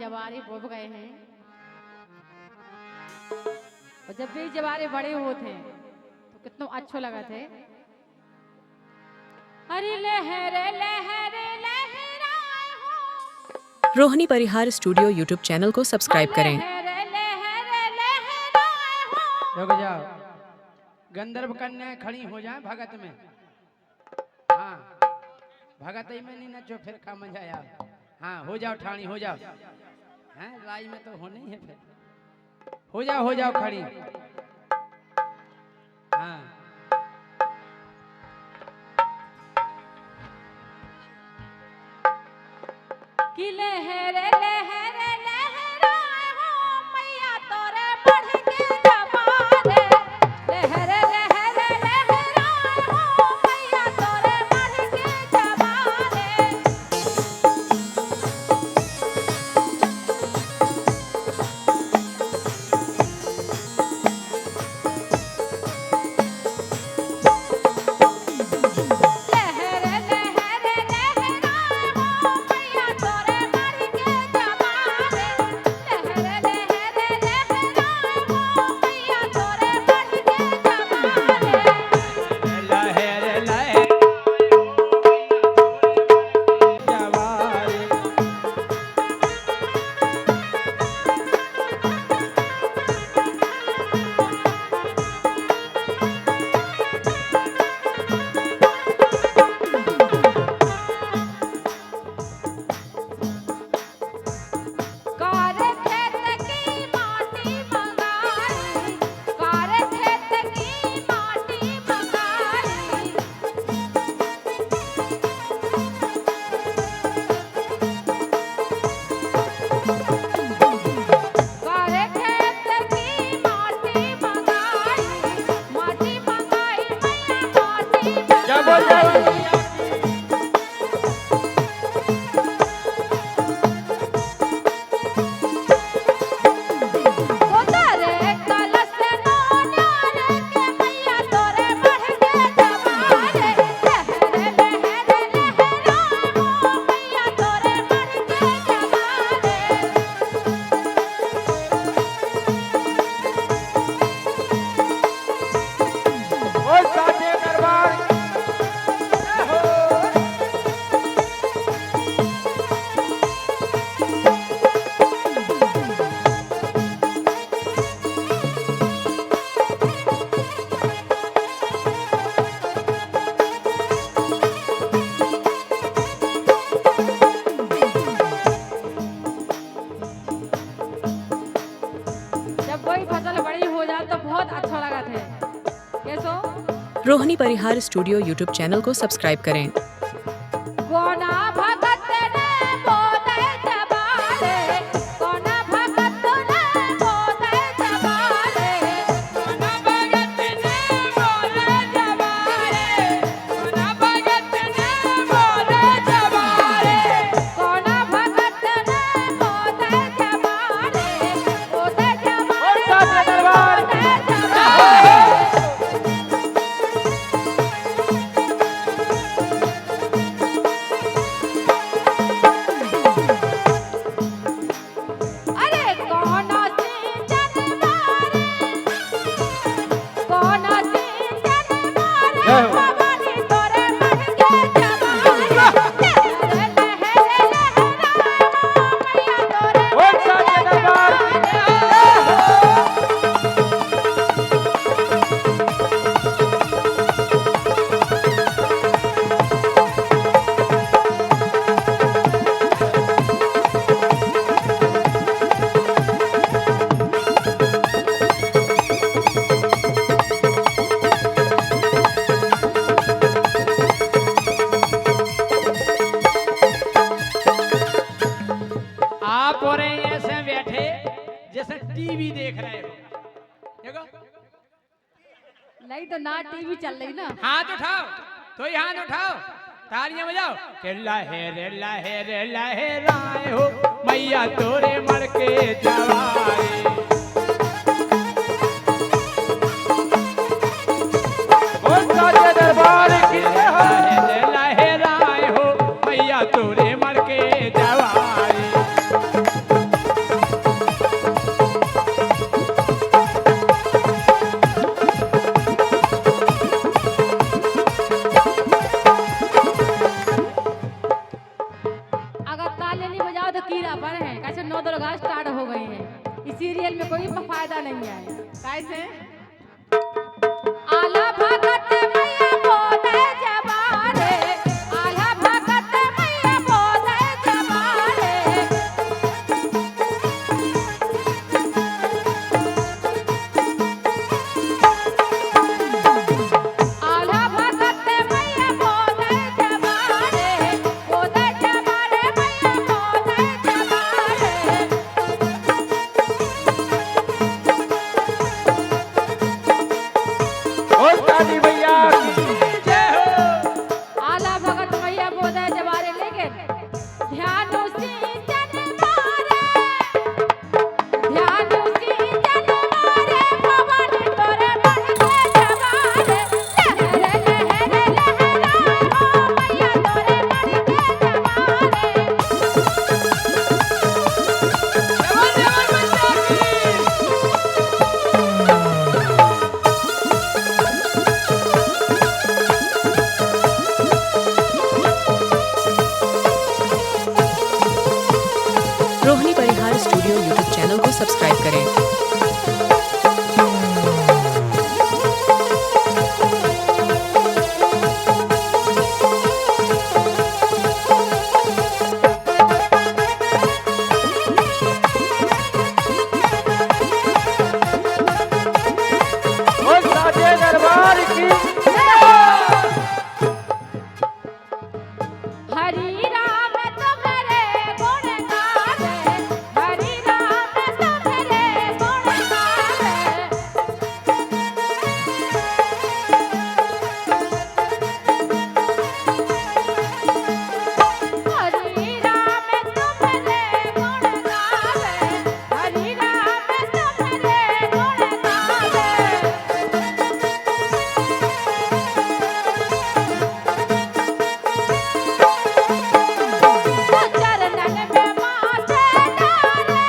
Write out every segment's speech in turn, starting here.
जवारे बुब गए हैं और जब भी जवारे बड़े होते हैं तो कितना अच्छा लगा थे। अरे लहरे लहरे लहराए हो रोहिणी परिहार स्टूडियो यूट्यूब चैनल को सब्सक्राइब करें। लहरे लहरे लहराए हो। रुक जाओ, गंधर्व कन्या खड़ी हो जाए भगत में। हाँ, भगत ही में नहीं नचो फिर का मजा आया। हाँ, हो जाओ ठाणी, हो जाओ। हैं लाई में तो होने ही है फिर। हो जाओ खड़ी। हाँ, कि लहरे लहरे लहराए हो मैया तोरे बढ़ के जवारे। लहरे लहरे लहराए हो मैया तोरे बढ़ के जवारे। लहरे लहरे लहराए हो मैया तोरे बढ़ के जवारे। लहरे लहरे लहराए हो मैया तोरे बढ़ के जवारे। लहर लहर जवारे। कारे खेत की माटी मंगाई। कारे खेत की माटी मंगाई। कारे खेत की माटी मंगाई। माटी मंगाई मैया माटी क्या बोल रहे हो? मंगाई। उतारे कलश नो न्यारे के मैया तोरे बढ़ के जवारे। लहरे लहरे लहराए हो मैया तोरे बढ़ के जवारे। ओ साथे दरबार हो। जब कोई फसल बड़ी हो जाए तो बहुत अच्छा लगा थे। कैसो रोहिणी परिहार स्टूडियो यूट्यूब चैनल को सब्सक्राइब करें। कोना भगत ने बोले जवारे। कोना भगत ने बोले जवारे। कोना भगत ने बोले जवारे। कोना भगत ने बोले जवारे। कोना भगत ने बोले जवारे। बोले जवारे। साथे दरबार। बोले जवारे। अरे कौन सी जनवारे। कौन सी जनवारे भवानी तोरे बढ़ के जवारे। लहरे लहरे लहराए हो मैया तोरे ओ बढ़ साथे के दरबार। आप और ऐसे बैठे जैसे टीवी देख रहे हो। देखो, नहीं तो ना टीवी चल रही ना। हाथ उठाओ, तो ही हाथ उठाओ, तालियां बजाओ कि लहरे लहरे लहराए हो मैया तोरे मर के जवारे। ओ साथे दरबार की लहरे लहराए हो मैया तोरे मर के जवारे। पर हैं, कैसे नौ दुर्गा स्टार्ट हो गई हैं। इस सीरियल में कोई फायदा नहीं है। कैसे आला भगत मैया बोले जबारे, आला भगत मैया बोले जबारे। आला भगत मैया बोले जबारे, बोले जबारे मैया बोले जबारे। ओ काली मैया की जय हो। आला भगत मैया बोले जबारे, लेकिन ध्यान उसी जन मारे, ध्यान उसी जन मारे, भवानी तोरे मन के जबारे। लहरे लहरे लहराओ मैया तोरे मन के जबारे। रोहिणी परिहार स्टूडियो यूट्यूब चैनल को सब्सक्राइब करें। ओ साजे दरबार की हरि राम तुम्हारे गुण गावे, हरि राम तुम्हारे गुण गावे। हरि राम तुम्हारे गुण गावे, हरि राम तुम्हारे गुण गावे। चरणन में माथे डारे,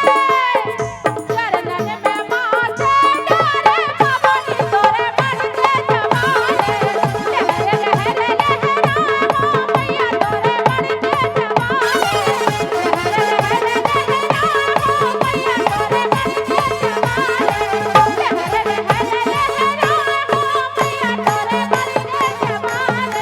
चरणन में माथे डारे, भवानी तोरे मन के जबारे। लहरे लहरे लहराओ मैया तोरे मन के जबारे। लहरे लहरे लहराओ मैया तोरे मन के जबारे। लहरे लहरे लहराओ मैया तोरे मन के जबारे।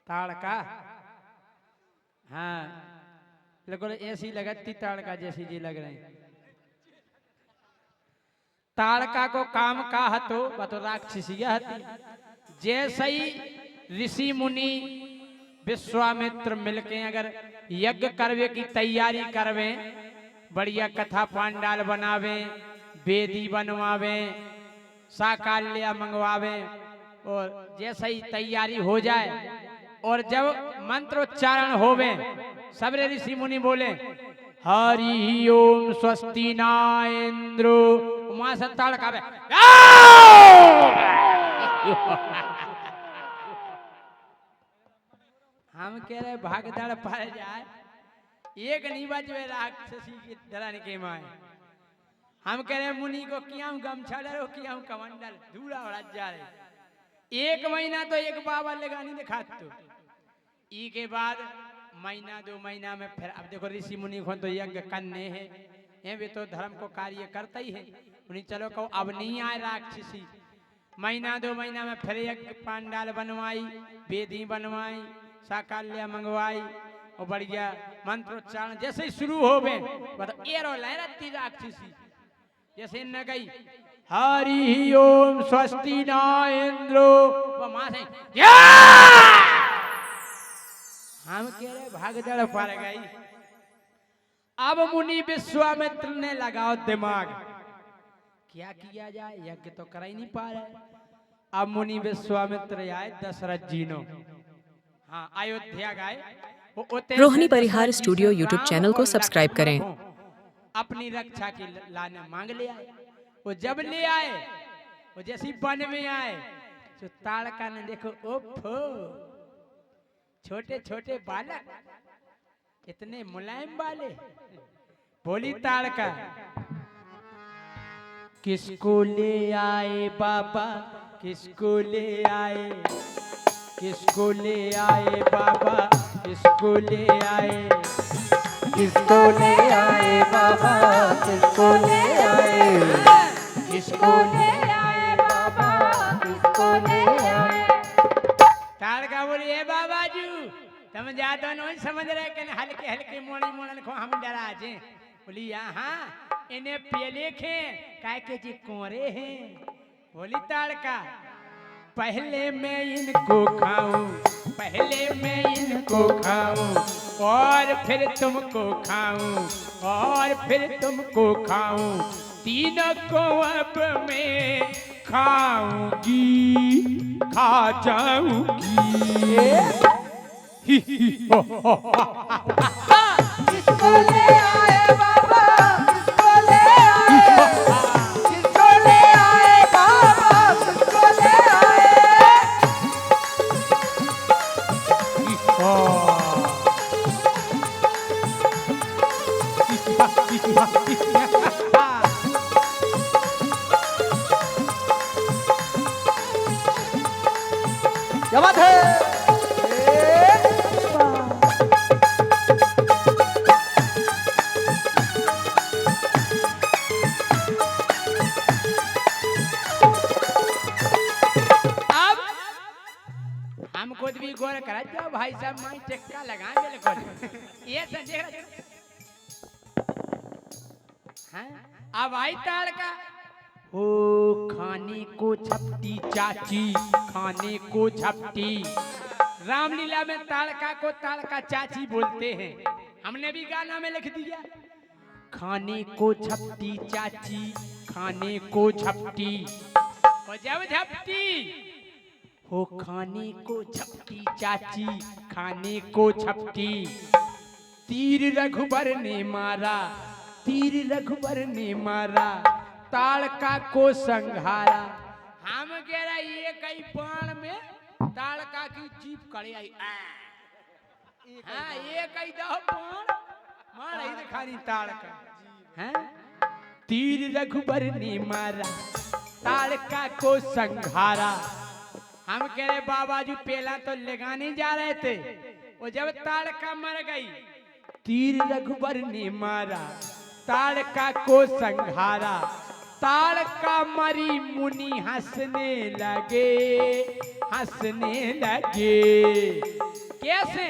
ताड़का। हाँ बिल्कुल ऐसी लगती ताड़का जैसी जी लग रही। ताड़का को काम का हतो बतो राक्षसिया हती। जैसे ही ऋषि मुनि विश्वामित्र मिलके अगर यज्ञ करवे की तैयारी करवे, बढ़िया कथा पांडाल बनावे, वेदी बनवावे, साकाल्या मंगवावे, और जैसे ही तैयारी हो जाए और जब मंत्रोच्चारण होवे, सबरे ऋषि मुनि बोले हरि ओम स्वस्ति न इंद्रो, वहां से ताड़कावे हम कह रहे भागदड़ पड़ जाए, एक नहीं बजवे राक्षसी की डराने के माए। हम कह रहे मुनि को किया गमछा डरो, किया कमंडल धूड़ा उड़ा जा रहे। एक महीना तो एक बाबा लगा नहीं दिखा तो ई के बाद महीना दो महीना में फिर अब देखो ऋषि मुनि को तो यज्ञ करने हैं, ये भी तो धर्म को कार्य करता ही है। उन्हें चलो कहो अब नहीं आए राक्षसी। महीना दो महीना में फिर यज्ञ पांडाल बनवाई, वेदी बनवाई, साकाल्या मंगवाई, और बढ़िया मंत्रोच्चारण जैसे ही शुरू हो गए बताओ एरो लहरती राक्षसी जैसे न गई हरि ओम स्वस्ति न इंद्रो, वो मां से हम कह रहे भागदड़ पड़ गई। अब मुनि विश्वामित्र ने लगाओ दिमाग, क्या किया जाए, यज्ञ तो कर ही नहीं पा रहे। अब मुनि विश्वामित्र आए दशरथ जी नो। हाँ अयोध्या गए। रोहिणी परिहार स्टूडियो यूट्यूब चैनल को सब्सक्राइब करें। अपनी रक्षा की लाने मांग ले आए। वो जब ले आए, वो जैसी वन में आए तो ताड़का ने देखो, ओफो छोटे छोटे बालक, इतने मुलायम वाले। बोली ताड़का, किसको ले आए बाबा, किसको ले आए, किसको ले आए बाबा, किसको ले आए, किसको ले आए बाबा, किसको ले आए, किसको ले आए बाबा, किसको ले आए। ताड़का बोली, ए बाबा जी तुम ज्यादा नहीं समझ रहे कि हल्के हल्के मोड़ी मोड़न को हम डरा जे। बोली यहाँ इन्हें पियले खे काय के जी कोरे हैं। बोली ताड़का, पहले मैं इनको खाऊं, पहले मैं इनको खाऊं और फिर तुमको खाऊं, और फिर तुमको खाऊं, तीनों को अब मैं खाऊंगी, खा जाऊंगी। किसको ले आए बाबा, किसको ले आए, किसको ले आए बाबा, किसको ले क्या बात है। हम खुद भी गौर करा जो भाई साहब माई टिक्का लगा बिल्कुल ये संजय। हाँ अब आई ताड़का, हो खाने को झपटी चाची, खाने को झपटी। रामलीला में ताड़का को ताड़का चाची बोलते हैं, हमने भी गाना में लिख दिया। खाने को झपटी चाची, खाने को झपटी, और जब झपटी हो खाने को झपटी चाची, खाने को झपटी। तीर रघुबर ने मारा, तीर रघुबर ने मारा, ताड़का को संघारा। हम कह रहे ये कई बाण में ताड़का की जीप कड़े आई। हाँ ये कई दो बाण मार ही दिखानी ताड़का। हाँ तीर रघुबर ने मारा, ताड़का को संघारा। हम कह रहे बाबा जी पहला तो लगाने जा रहे थे, और जब ताड़का मर गई, तीर रघुबर ने मारा, ताड़का को संघारा। ताड़का मरी मुनि हंसने लगे, हंसने लगे। कैसे?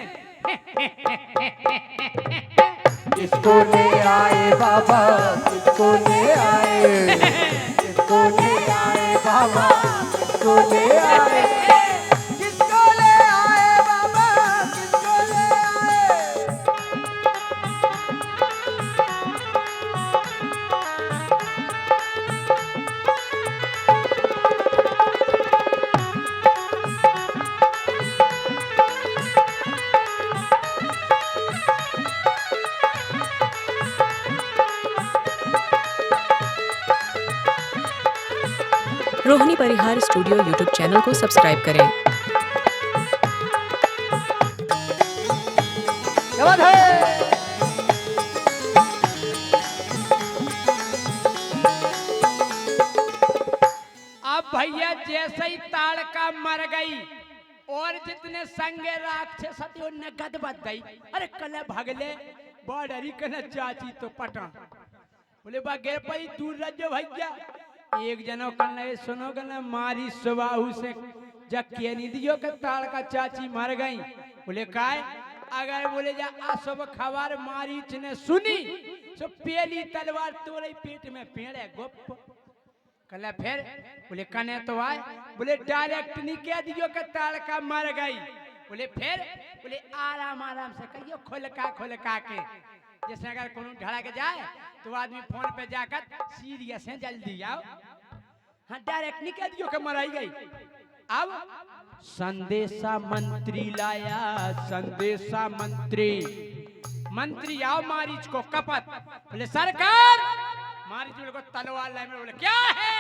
किसको ले आए बाबा, किसको ले आए, किसको ले आए बाबा, किसको ले आए, किसको ले आए बाबा, किसको ले आए। रोहिणी परिहार स्टूडियो यूट्यूब चैनल को सब्सक्राइब करें। क्या बात है। अब भैया जैसे ही ताड़का मर गई और जितने संगे राक्षस थे उनने गद बद गई। अरे कल भगले बॉर्डरी कल चाची तो पटा बोले बा गिर पई दूर रजो भैया। एक जनो कल सुनो कल मारी सुबाहू से जक्के नहीं दियो के ताड़का चाची मर गई। बोले काय अगर बोले जा असब खबर मारी ने सुनी तो पहली तलवार तोरे पेट में पेड़े गुप। कल फिर बोले कने तो आए, बोले डायरेक्ट नहीं कह दियो कि ताड़का मर गई। बोले फिर बोले आराम आराम से कहियो खुलका के। जैसे अगर कोनो ढड़ा के जाए तो आदमी फोन पे जाकर सीरियस है जल्दी आओ। हाँ डायरेक्ट नहीं कह दियो कि मराई गई। अब संदेशा मंत्री लाया, संदेशा मंत्री। मंत्री आओ मारीच को कपत, बोले सरकार। मारीच बोले को तलवार लाए में, बोले क्या है?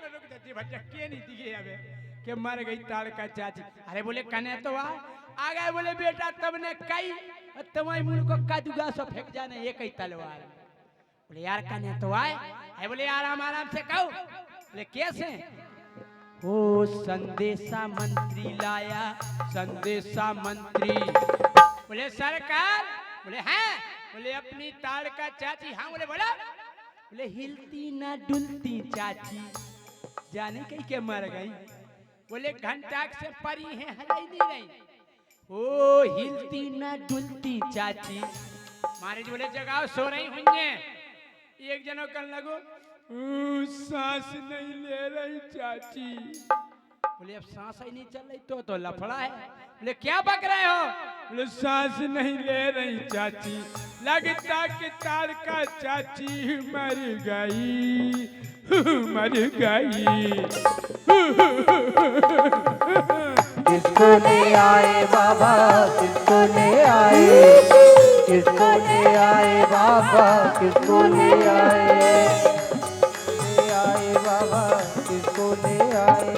रुक जाती भज्जा के नहीं दिखे अबे के मर गई ताड़का चाची। अरे बोले कने तो आ गए। बोले बेटा तुमने कई तुम्हारे मुंह को कादुगा सो फेंक जाने एक ही तलवार। बोले यार कने तो आए। है बोले आराम आराम से कहो। बोले कैसे? ओ संदेशा मंत्री लाया, संदेशा मंत्री। बोले सरकार। बोले हैं। बोले अपनी ताड़का चाची। हाँ बोले बोला। बोले हिलती ना डुलती चाची जाने कहीं के मर गई। बोले घंटा से परी है हलाई नहीं रही। ओ हिलती ना डुलती चाची। मारे जी बोले जगाओ सो रही हुई। एक जनों कर लगो सांस नहीं ले रही चाची। बोले अब सांस ही नहीं चल रही तो लफड़ा है। बोले क्या बक रहे हो? बोले सांस नहीं ले रही चाची, लगता कि ताड़का चाची मर गई, मर गई। किसको ले आए बाबा, किसको ले आए, किसको ले आए बाबा, किसको ले आए बाबा, किसको ले आए।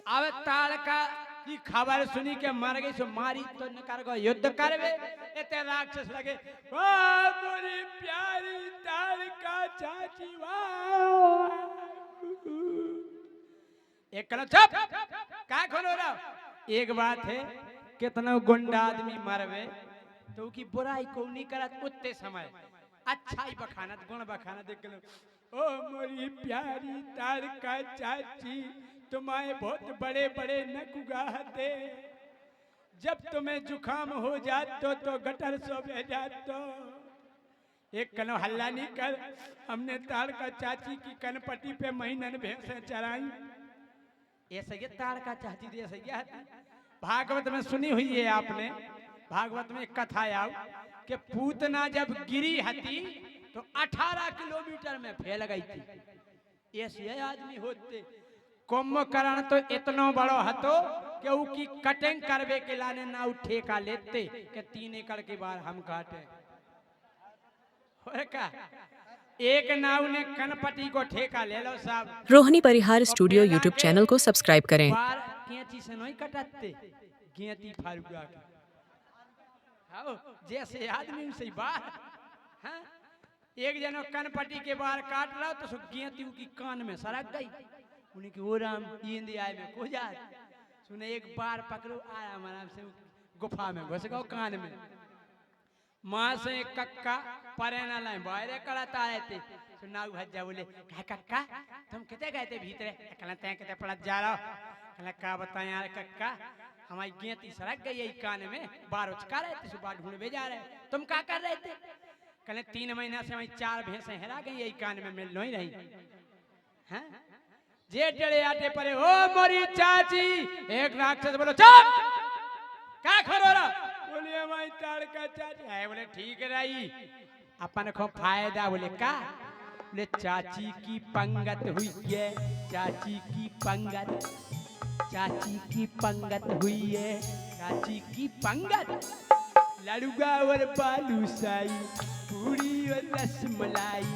अब ताड़का की खबर सुनी के मर गई सो मारी तो न कर गो युद्ध करवे। इतने राक्षस लगे वाह मोरी प्यारी ताड़का चाची वाह। एक कलो चुप का खोलो रहा। एक बात है कितना गुंडा आदमी मरवे तो की बुराई को नहीं करत उतने समय अच्छाई बखानत गुण बखानत देख लो। ओ मोरी प्यारी ताड़का चाची तुम्हारे बहुत बड़े बड़े नक उगाते, जब तुम्हें जुखाम हो जातो तो गटर सो बह जातो। एक कनो हल्ला नहीं कर। हमने ताड़का चाची की कनपट्टी पे महीनन भैंसें चराई। ऐसे ये ताड़का चाची दे ऐसे ये भागवत में सुनी हुई है आपने। भागवत में एक कथा आओ कि पूतना जब गिरी हती तो 18 किलोमीटर में फैल गई थी। ऐसे आदमी होते। कुंभकर्ण तो इतना बड़ो हतो कि उसकी कटिंग करवे के लाने ना उठे का लेते कि 3 एकड़ के बार हम काटे। और का एक नाव ने कनपट्टी को ठेका ले लो साहब। रोहिणी परिहार स्टूडियो यूट्यूब चैनल को सब्सक्राइब करें। बार केंची से नहीं कटते गेंती फारुगा के। आओ जैसे आदमी उसे बार। हाँ? एक जनो कनपट्टी के बार काट रहा तो गेंती की कान में सरक गई। उन्हीं की ओराम इंडिया में को जात सुने एक बार पकड़ो आराम आराम से गुफा में घुस गो कान में। माँ से एक कक्का परे ना लाए बाहर करता रहते। सुना भज्जा बोले क्या कक्का तुम कितने गए थे भीतर? कहला तय कितने पड़त जा रहा हो? कहला क्या बताएं यार कक्का हमारी गेंती सरक गई यही कान में बार उचका रहे थे सुबह ढूंढवे जा रहे तुम क्या कर रहे थे? कहले 3 महीना से हमारी 4 भैंसें हेरा गई यही कान में मिल नहीं रही। हाँ? जे टेढ़े आटे परे ओ मोरी चाची। एक राक्षस बोलो चुप क्या खरो रहा? बोले हमारी ताड़का चाची है। बोले ठीक रही अपन को फायदा। बोले का? बोले चाची की पंगत हुई है, चाची की पंगत, चाची की पंगत हुई है, चाची की पंगत। लड़ुआ और बालूशाही पूरी और रसमलाई,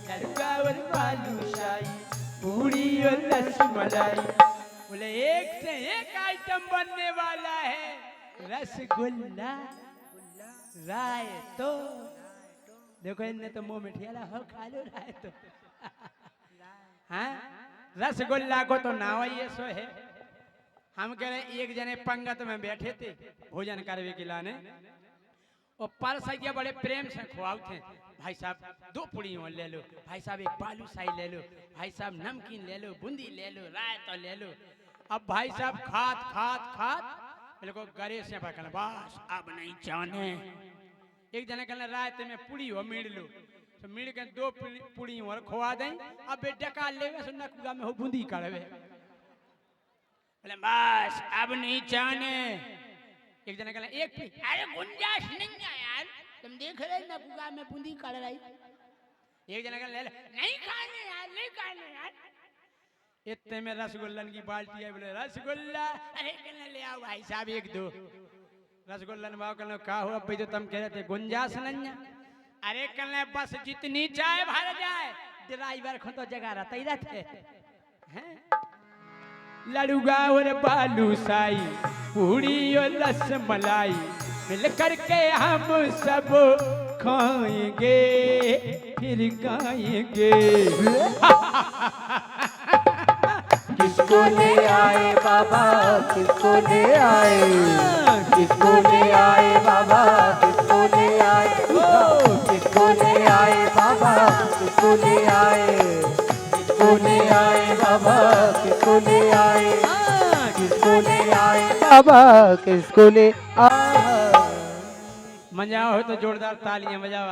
लड़ुआ और बालूशाही पूरी और रसमलाई। बोले एक से एक आइटम बनने वाला है। रसगुल्ला राय तो देखो इनने तो मुंह में ठेला हो खा लो राय तो। हाँ रसगुल्ला को तो नाव ये सो है। हम कह रहे एक जने पंगत में बैठे थे भोजन करवे के लाने और परसैया बड़े प्रेम से खुआव थे। भाई साहब 2 पूड़ी ले लो, भाई साहब 1 बालूशाही ले लो, भाई साहब नमकीन ले लो, बूंदी ले लो, रायता ले लो। अब भाई साहब खात खात खात मेरे को गरे से पकड़ बस अब नहीं जाने। एक जने कहने रायते में पूड़ी हो मीड़ लो। तो मिल के 2 पुड़ी और खवा दें अब बेटा का लेवे सुनना कुगा में हो बूंदी काढ़वे बोले बस अब नहीं चाहने एक जना कहला एक पी अरे गुंजाइश नहीं है यार तुम देख रहे ना कुगा में बूंदी काढ़ रही एक जना कहला ले नहीं खाने यार नहीं खाने यार इतने में रसगुल्लन की बाल्टी है बोले रसगुल्ला अरे कहने ले आओ भाई साहब 1-2 रसगुल्ला ने भाव कहने का हुआ भाई जो तुम कह रहे थे गुंजाइश नहीं है अरे कहने बस जितनी चाय भर जाए ड्राइवर को तो जगह रहता ही रहते हैं लड़ुगा और बालूशाही पूड़ी और रसमलाई मिल करके हम सब खाएंगे फिर गाएंगे किसको ले आए बाबा किसको ले आए किसको ले आए बाबा किसको ले आए किसको ले आए बाबा किसको ले आए किसको ले आए बाबा किसको ले आए किसको ले आए बाबा किसको ले आए मजा हो तो जोरदार तालियां बजाओ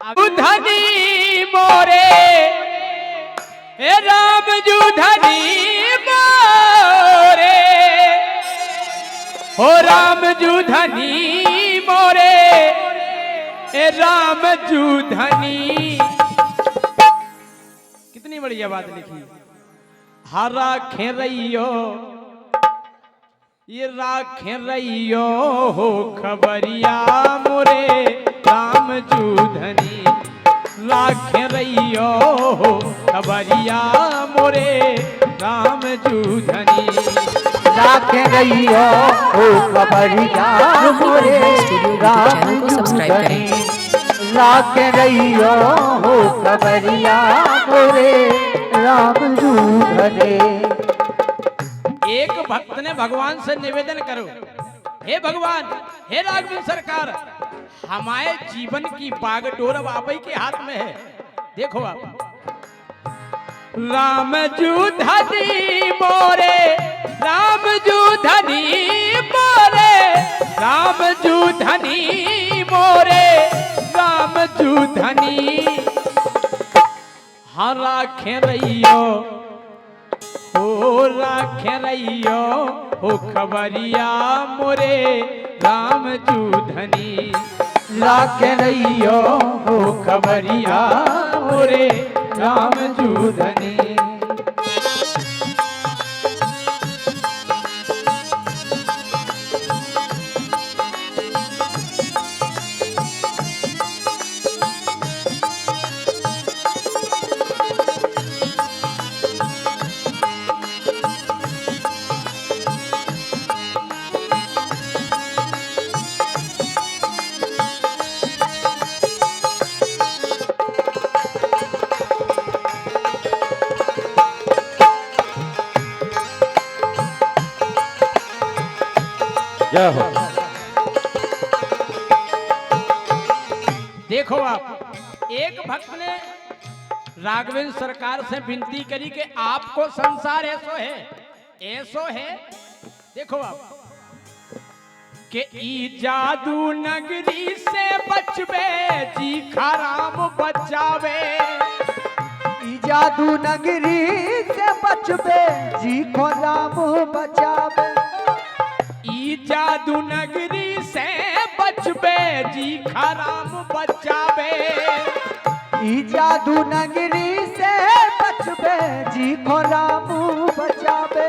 आप धनी मोरे हे राम जू धनी मोरे हो राम जू धनी मोरे हे राम जू धनी कितनी बढ़िया बात लिखी हरा खेरइयो ये राखे रहियो हो खबरिया मोरे राम जूधनी राखे रहियो हो खबरिया मोरे राम जूधनी राखे रहियो हो खबरिया मोरे राम चैनल को सब्सक्राइब करें। जूधनी राखे रहियो हो खबरिया मोरे राम जूधनी। एक भक्त ने भगवान से निवेदन करो हे भगवान हे राघवेंद्र सरकार हमारे जीवन की बागडोर अब आप ही के हाथ में है देखो आप राम जूधनी मोरे राम जूधनी मोरे राम जूधनी मोरे राम जूधनी हाँ राखे रहियो हो राखे रहियो हो खबरिया मोरे राम जूधनी राखे रहियो हो खबरिया मोरे राम जूधनी। जय हो। देखो आप एक भक्त ने राघवेंद्र सरकार से विनती करी कि आपको संसार ऐसो है देखो आप कि ई जादू नगरी से बचबे जी खराम बचावे ई जादू नगरी से बचबे जी को राम बचावे ई जादू नगरी से बचबे जी खराम बचावे ई जादू नगरी से बचबे जी को राम बचावे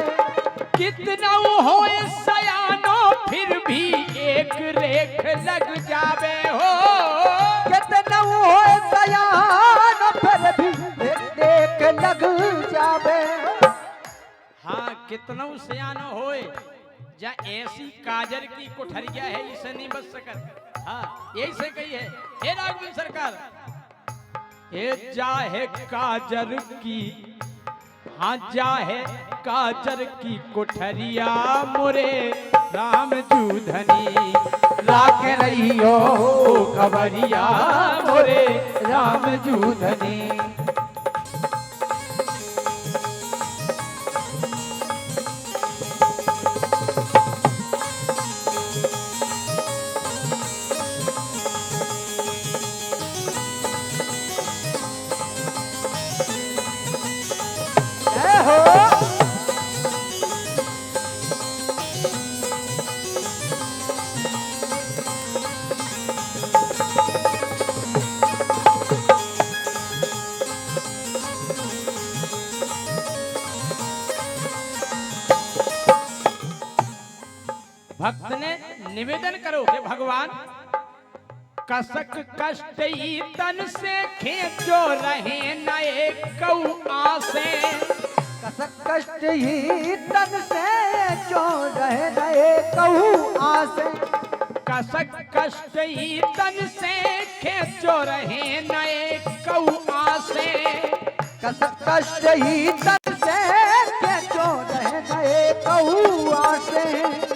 कितना होए सयानो फिर भी एक रेख लग जावे हो कितना होए सयानो फिर भी एक लग जावे। हाँ कितना सयानो होए जा ऐसी काजर की कोठरिया है इसे नहीं बच सकत हाँ यही से कही है हे राघवेंद्र सरकार हे जाहे काजर की हाँ जाहे काजर की कोठरिया मोरे राम जूधनी राख रहियो खबरिया मोरे राम जूधनी। भक्त ने निवेदन करो कि भगवान कसक कष्ट ही तन से खींचो रहे नए कऊ आसे। कसक कष्ट ही तन से जो रहे नए कहूँ आसे। कसक कष्ट ही तन से खींचो रहे नए कऊ आसे। कसक कष्ट ही तन से जो रहे नए कहूँ आसे।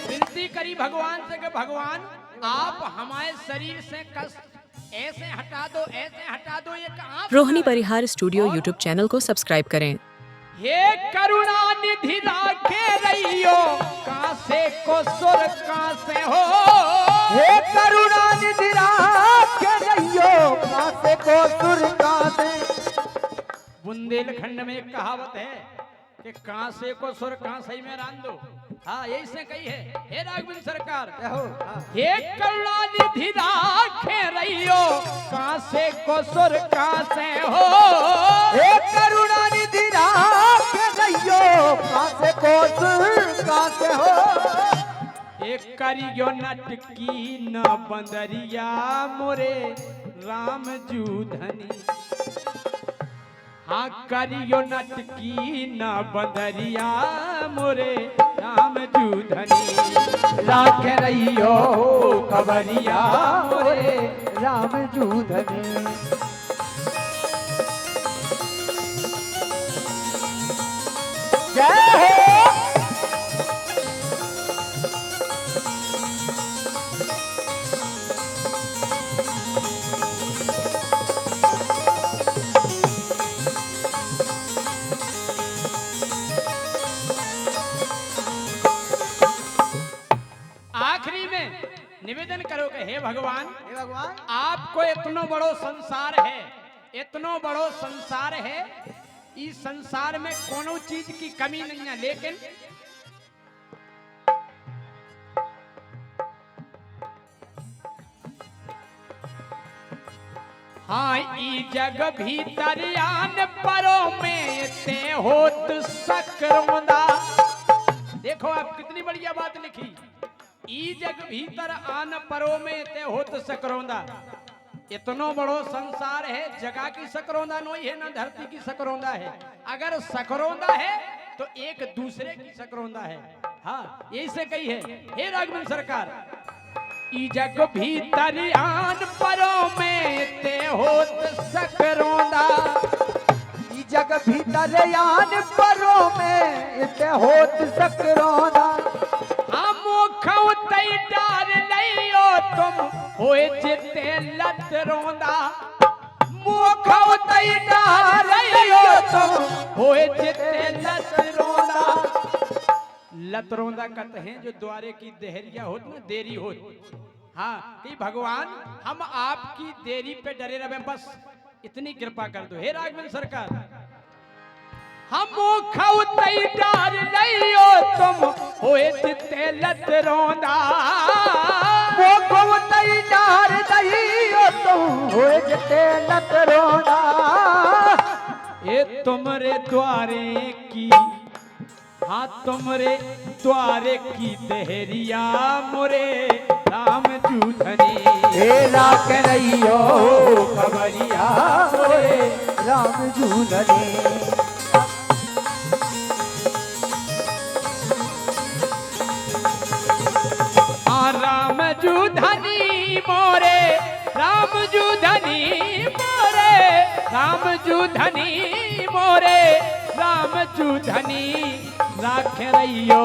विनती करी भगवान से कि भगवान आप हमारे शरीर से कष्ट ऐसे हटा दो, ऐसे हटा दो। एक आंख रोहिणी परिहार स्टूडियो यूट्यूब चैनल को सब्सक्राइब करें। हे करुणा निधि राखे रहियो कासे को सुर कासे हो। हे करुणा निधि राखे रहियो कासे को सुर कासे। बुंदेलखंड में एक कहावत है कि कांसे को सुर कांसे में रान दो। हाँ यही से कही है। हे राघवेंद्र सरकार हे करुणा निधि राखे रहियो कांसे को सुर कांसे हो। हे करुणा निधि राखे रहियो कासे को सुर कासे हो। एक करियो नटकी न बंदरिया मोरे राम जूधनी। हाँ करियो नटकी न बंदरिया मोरे राम जूधनी। राख रहियो खबरिया मोरे राम जूधनी। जय हो। आखिरी में निवेदन करो कि हे भगवान हे भगवान आपको इतनो बड़ो संसार है, इतनो बड़ो संसार है, इस संसार में कोनो चीज की कमी नहीं है। लेकिन हाँ ई जग भीतर आन परो में ते होत सकरोंदा। देखो आप कितनी बढ़िया बात लिखी। ई जग भीतर आन परो में ते होत सकरोंदा। इतनो बड़ो संसार है, जगह की सकरोंदा नहीं है ना धरती की सकरोंदा है। अगर सकरोंदा है तो एक दूसरे की सकरोंदा है। हाँ यही से कही है। हे राघवेंद्र सरकार ई जग भीतर आन परो में ते होत सकरोंदा। ई जग भीतर आन परो में ते होत सकरोंदा। हम खौ तई डार लइयो तुम होए जिते लत रोंदा। मुखौ तई डार लइयो तुम होए जिते लत रोंदा। लत रोंदा कहते हैं जो द्वारे की देहरिया होत ना, देरी होत। हाँ कि भगवान हम आपकी देरी पे डरे रहे, बस इतनी कृपा कर दो। हे राघवेंद्र सरकार हम खौ तई डार लइयो तुम होए जिते लत रोंदा। मुखौ तई डार लइयो तुम होए जिते लत रोंदा। ये तुमरे द्वारे की, हाँ तुमरे द्वारे की देहरिया मोरे राम जूधनी। हे राख रहियो खबरिया मोरे राम जूधनी। राम जूधनी मोरे राम जूधनी मोरे राम जूधनी मोरे राम जूधनी। राख रहियो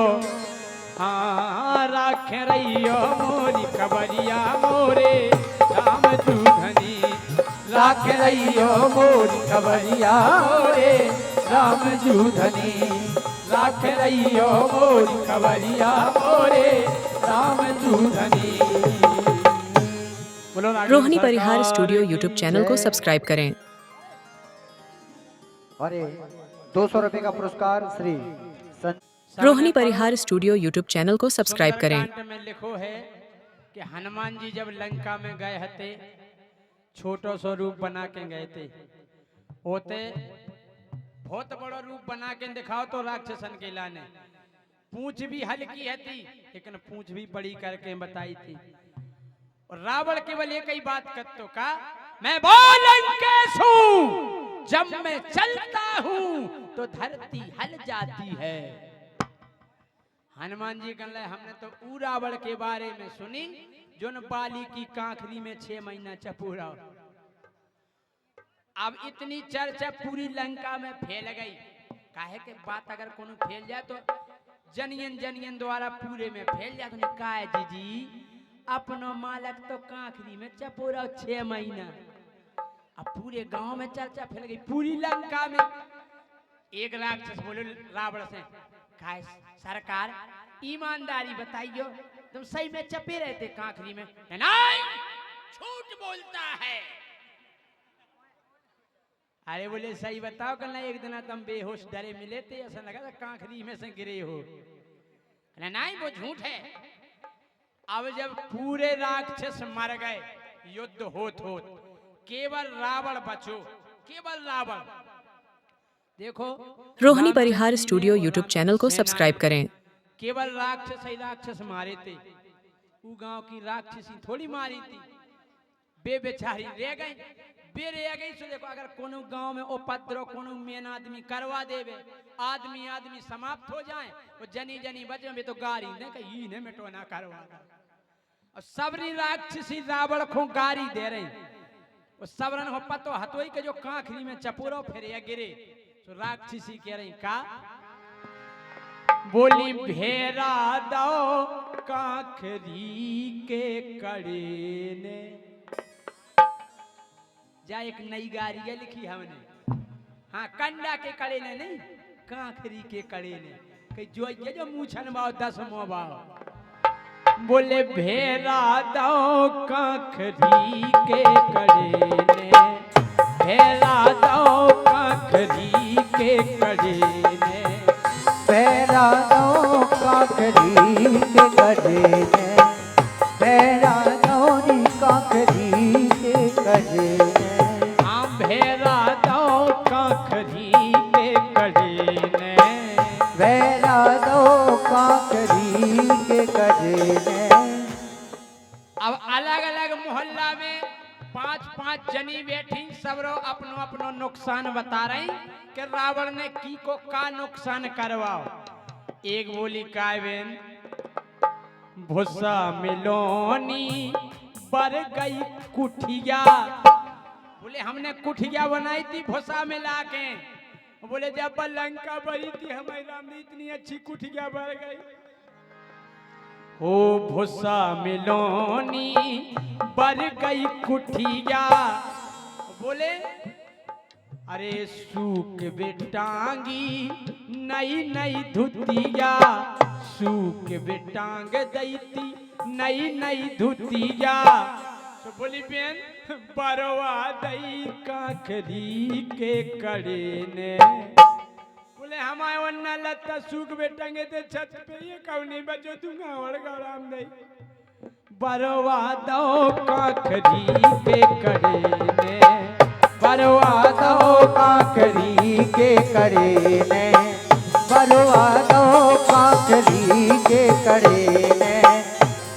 हाँ राख रहियो मोरी खबरिया मोरे राम जूधनी। राख रहियो मोरी खबरिया मोरे राम जूधनी। राख रहियो मोरी खबरिया मोरे राम जूधनी। बोलो रोहिणी परिहार स्टूडियो यूट्यूब चैनल को सब्सक्राइब करें। अरे 200 रुपए का पुरस्कार श्री रोहिणी परिहार स्टूडियो यूट्यूब चैनल को सब्सक्राइब करें। सुंदरकांड में लिखो है कि हनुमान जी जब लंका में गए हते, छोटो सो रूप बना के गए थे। होते बहुत बड़ो रूप बना के दिखाओ तो राक्षसन के लाने। पूंछ भी हल्की है थी लेकिन पूंछ भी बड़ी करके बताई थी। और रावण केवल एक ही बात करतो का, मैं लंकेश हूं, जब मैं चलता हूं तो धरती हल जाती है। हनुमान जी कहले हमने तो ऊ रावण के बारे में सुनी जो न बाली की कांखरी में 6 महीना चपूरा। अब इतनी चर्चा पूरी लंका में फैल गई, काहे के बात अगर कोनो फैल जाए तो जनियन जनियन द्वारा पूरे में फैल जाए। तो काहे जी अपनो मालक तो कांखरी में चपोरा 6 महीना। अब पूरे गांव में चर्चा फैल गई, पूरी लंका में। एक राक्षस बोले रावण से, काहे सरकार ईमानदारी बताइयो, तुम सही में चपे रहते कांखरी में? नहीं, झूठ बोलता है। अरे बोले सही बताओ, कल एक दिन तुम बेहोश डरे मिले थे, ऐसा लगा था कांखरी में से गिरे हो। नहीं वो झूठ है। अब जब पूरे राक्षस मर गए, युद्ध होत केवल रावण बचो, केवल रावण। देखो रोहिणी परिहार स्टूडियो यूट्यूब चैनल को सब्सक्राइब करें। केवल राक्षस ही राक्षस मारे थे, वो गांव की राक्षसी थोड़ी मारी थी। बे बेचारी रह गई, बे रह गई। सो देखो अगर कोनो गांव में उपद्रव कोनो मेन आदमी करवा देवे, आदमी समाप्त हो जाए, वो जनी जनी बचे में तो गारी ने कही ने मिटो ना करवा। और सबरी राक्षसी रावण को गारी दे रही, वो सबरन हो पतो हतोई के जो कांखरी में चपोरो फिर या गिरे। तो राक्षसी कह रही का, बोली भेरा दो कांखरी के कड़े ने। जा एक नई गारिया लिखी हमने, हाँ कंडा के कड़े ने नहीं, कांखरी के कड़े ने। कहीं जो ये जो मूछन बाओ 10 मो बाओ। बोले भेरा दो कांखरी के कड़े ने, भेरा दो कांखरी के कड़े ने, भेरा दो कांखरी के कड़े ने, भेरा दो नी कांखरी के कड़े ने। हाँ भेरा दो कांखरी के कड़े ने, भेरा दो कांखरी के कड़े ने। अब अलग अलग मोहल्ला में 5-5 जनी बैठी, सब रो अपनो अपनो नुकसान बता रही कि रावण ने की को का नुकसान करवाओ। एक बोली काय बेन, भुस्सा मिलोनी बर गई कुठिया। बोले हमने कुठिया बनाई थी भुस्सा मिला के। बोले जब लंका बड़ी थी हमारी राम ने इतनी अच्छी कुठिया बर गई। ओ भुस्सा मिलोनी बर गई कुठिया। बोले अरे सूख बेटांगी नई नई धुतिया, सूख बेटांग दैती नई नई धुतिया। तो बोली बेन बरवा दई कांखरी के कड़े ने। बोले हमारे वन्ना लत्ता सूख बेटंगे थे छत पे, ये कौनी बचो दूंगा और गौराम नहीं। बरवा दो कांखरी के कड़े ने, बरवा दो कांखरी के कड़े ने, बरवा दो कांखरी के कड़े ने,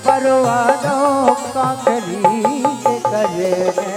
बरवा दो कांखरी के कड़े ने।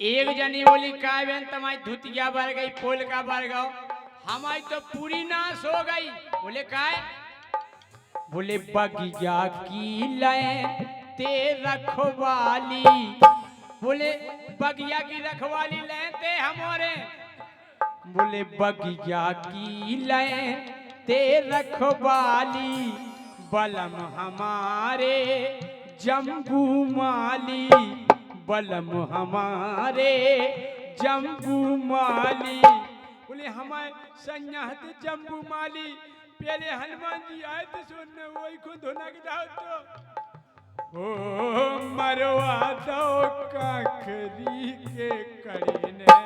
एक जनी बोली काय बेन तुम्हारी धुतिया भर गई, फूल का भर गओ, हमारी तो पूरी नाश हो गई। बोले काय? बोले बगिया की लय ते रखवाली। बोले बगिया की रखवाली लय ते हमारे। बोले बगिया की लय ते रखवाली, बलम हमारे जम्बू माली, बलम हमारे जम्बू माली। बोले हमारे संज्ञात जम्बू माली पहले हनुमान जी आए थे सुनने वही को धोना के जाओ तो ओ मरवा दो काखरी के कड़ी ने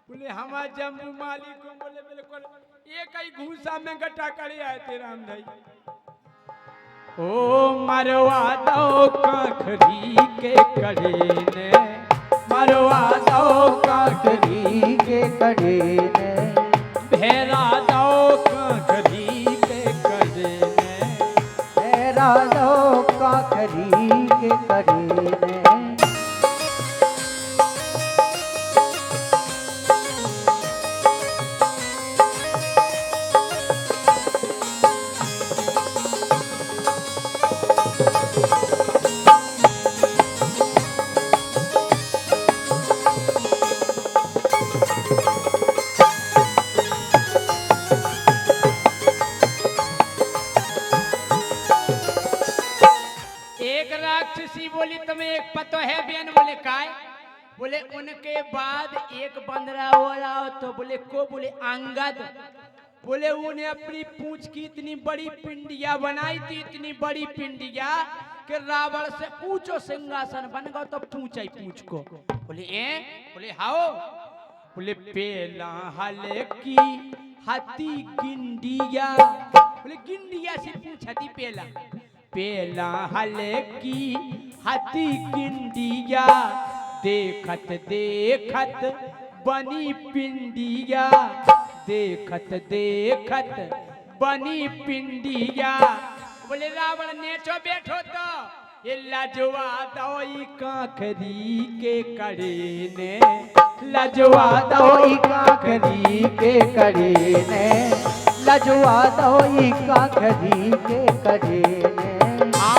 बोले हमारा जम्बू मालिक को बोले बिल्कुल एक ही घूसा में गट्टा करे आए थे राम भाई ओ मरवा दो काखरी के कड़ी ने मरवा दो काखरी के कड़ी ने भेरा दो काखरी के कड़ी ने भेरा दो काखरी के कड़ी ने बोली तुम्हें एक पतो है बेन बोले काय बोले उनके बाद एक बंदरा हो रहा तो बोले को बोले अंगद बोले उन्हें अपनी पूंछ की इतनी बड़ी पिंडिया बनाई थी इतनी बड़ी पिंडिया कि रावण से ऊंचो सिंहासन बन गया तो पूछा ही पूछ को बोले हाओ बोले पेला हले की हाथी गिंडिया बोले गिंडिया से पूछा थी पेला हले की हाथी गिंडिया देखत देखत बनी पिंडिया देखत देखत बनी पिंडिया बोले रावण नेचो बैठो तो ये लजवा दो काखरी के कड़े ने लजवा दो काखरी के कड़ी ने लजवा दो काखरी के कड़ी ने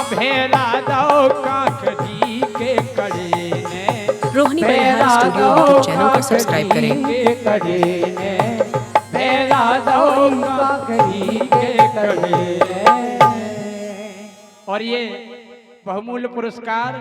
भेला दो काखरी के कड़े ने रोहिणी परिहार स्टूडियो यूट्यूब चैनल को सब्सक्राइब करें। के कड़ी ने भेला दो काखरी के कड़ी ने। और ये बहुमूल्य पुरस्कार